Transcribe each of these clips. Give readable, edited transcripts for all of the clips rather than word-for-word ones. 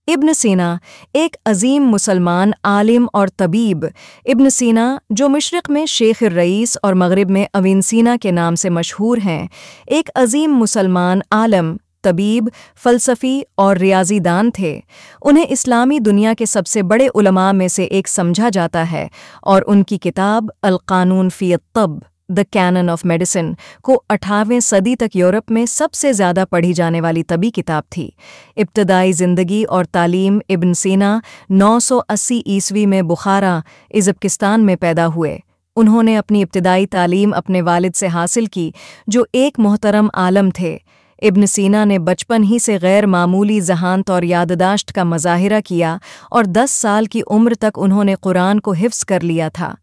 ابن سینا ایک عظیم مسلمان عالم اور طبیب۔ ابن سینا جو مشرق میں شیخ الرئیس اور مغرب میں اوینسینا کے نام سے مشہور ہیں، ایک عظیم مسلمان عالم، طبیب، فلسفی اور ریاضی دان تھے۔ انہیں اسلامی دنیا کے سب سے بڑے علماء میں سے ایک سمجھا جاتا ہے اور ان کی کتاب القانون فی الطب دی کینن آف میڈیسن کو 18ویں صدی تک یورپ میں سب سے زیادہ پڑھی جانے والی طبی کتاب تھی۔ ابتدائی زندگی اور تعلیم ابن سینا 980 عیسوی میں بخارا، ازبکستان میں پیدا ہوئے۔ انہوں نے اپنی ابتدائی تعلیم اپنے والد سے حاصل کی، جو ایک محترم عالم تھے۔ ابن سینا نے بچپن ہی سے غیر معمولی ذہانت اور یادداشت کا مظاہرہ کیا اور 10 سال کی عمر تک انہوں نے قرآن کو حفظ کر لیا تھا۔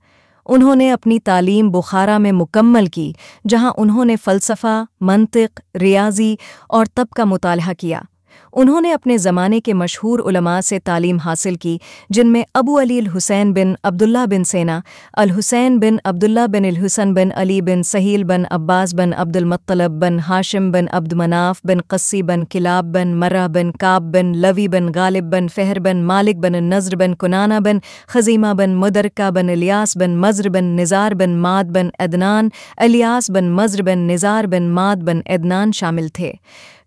انہوں نے اپنی تعلیم بخارا میں مکمل کی، جہاں انہوں نے فلسفہ، منطق، ریاضی اور طب کا مطالعہ کیا۔ انہوں نے اپنے زمانے کے مشہور علماء سے تعلیم حاصل کی، جن میں ابو علی الحسین بن عبداللہ بن سینا، الحسین بن عبداللہ بن الحسن بن علی بن سہیل بن عباس بن عبد المطلب بن ہاشم بن عبد مناف بن قسی بن کلاب بن مرہ بن کعب بن لوی بن غالب بن فہر بن مالک بن النضر بن کنانہ بن خزیمہ بن مدرکہ بن الیاس بن مزر بن نزار بن ماد بن عدنان، الیاس بن مزر بن نزار بن ماد بن عدنان شامل تھے۔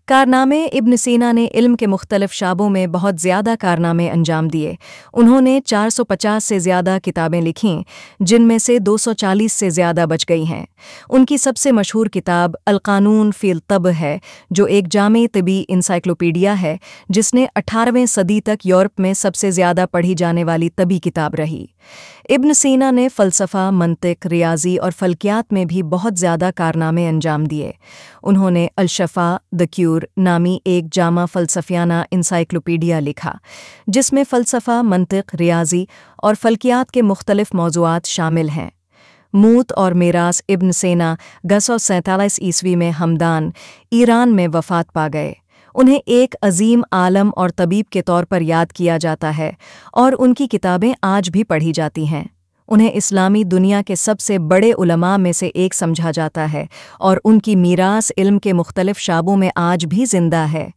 کارنامے ابن سینا نے علم کے مختلف شعبوں میں بہت زیادہ کارنامے انجام دیے۔ انہوں نے 450 سے زیادہ کتابیں لکھیں، جن میں سے 240 سے زیادہ بچ گئی ہیں۔ ان کی سب سے مشہور کتاب القانون فی الطب ہے، جو ایک جامع طبی انسائکلوپیڈیا ہے، جس نے 18ویں صدی تک یورپ میں سب سے زیادہ پڑھی جانے والی طبی کتاب رہی۔ ابن سینا نے فلسفہ، منطق، ریاضی اور فلکیات میں بھی بہت زیادہ کارنامے انجام دیے۔ انہوں نے الشفا دی کیور نامی ایک جامع فلسفیانہ انسائکلوپیڈیا لکھا، جس میں فلسفہ، منطق، ریاضی اور فلکیات کے مختلف موضوعات شامل ہیں۔ موت اور میراث ابن سینا 247 عیسوی میں ہمدان، ایران میں وفات پا گئے۔ انہیں ایک عظیم عالم اور طبیب کے طور پر یاد کیا جاتا ہے اور ان کی کتابیں آج بھی پڑھی جاتی ہیں۔ انہیں اسلامی دنیا کے سب سے بڑے علماء میں سے ایک سمجھا جاتا ہے اور ان کی میراث علم کے مختلف شعبوں میں آج بھی زندہ ہے۔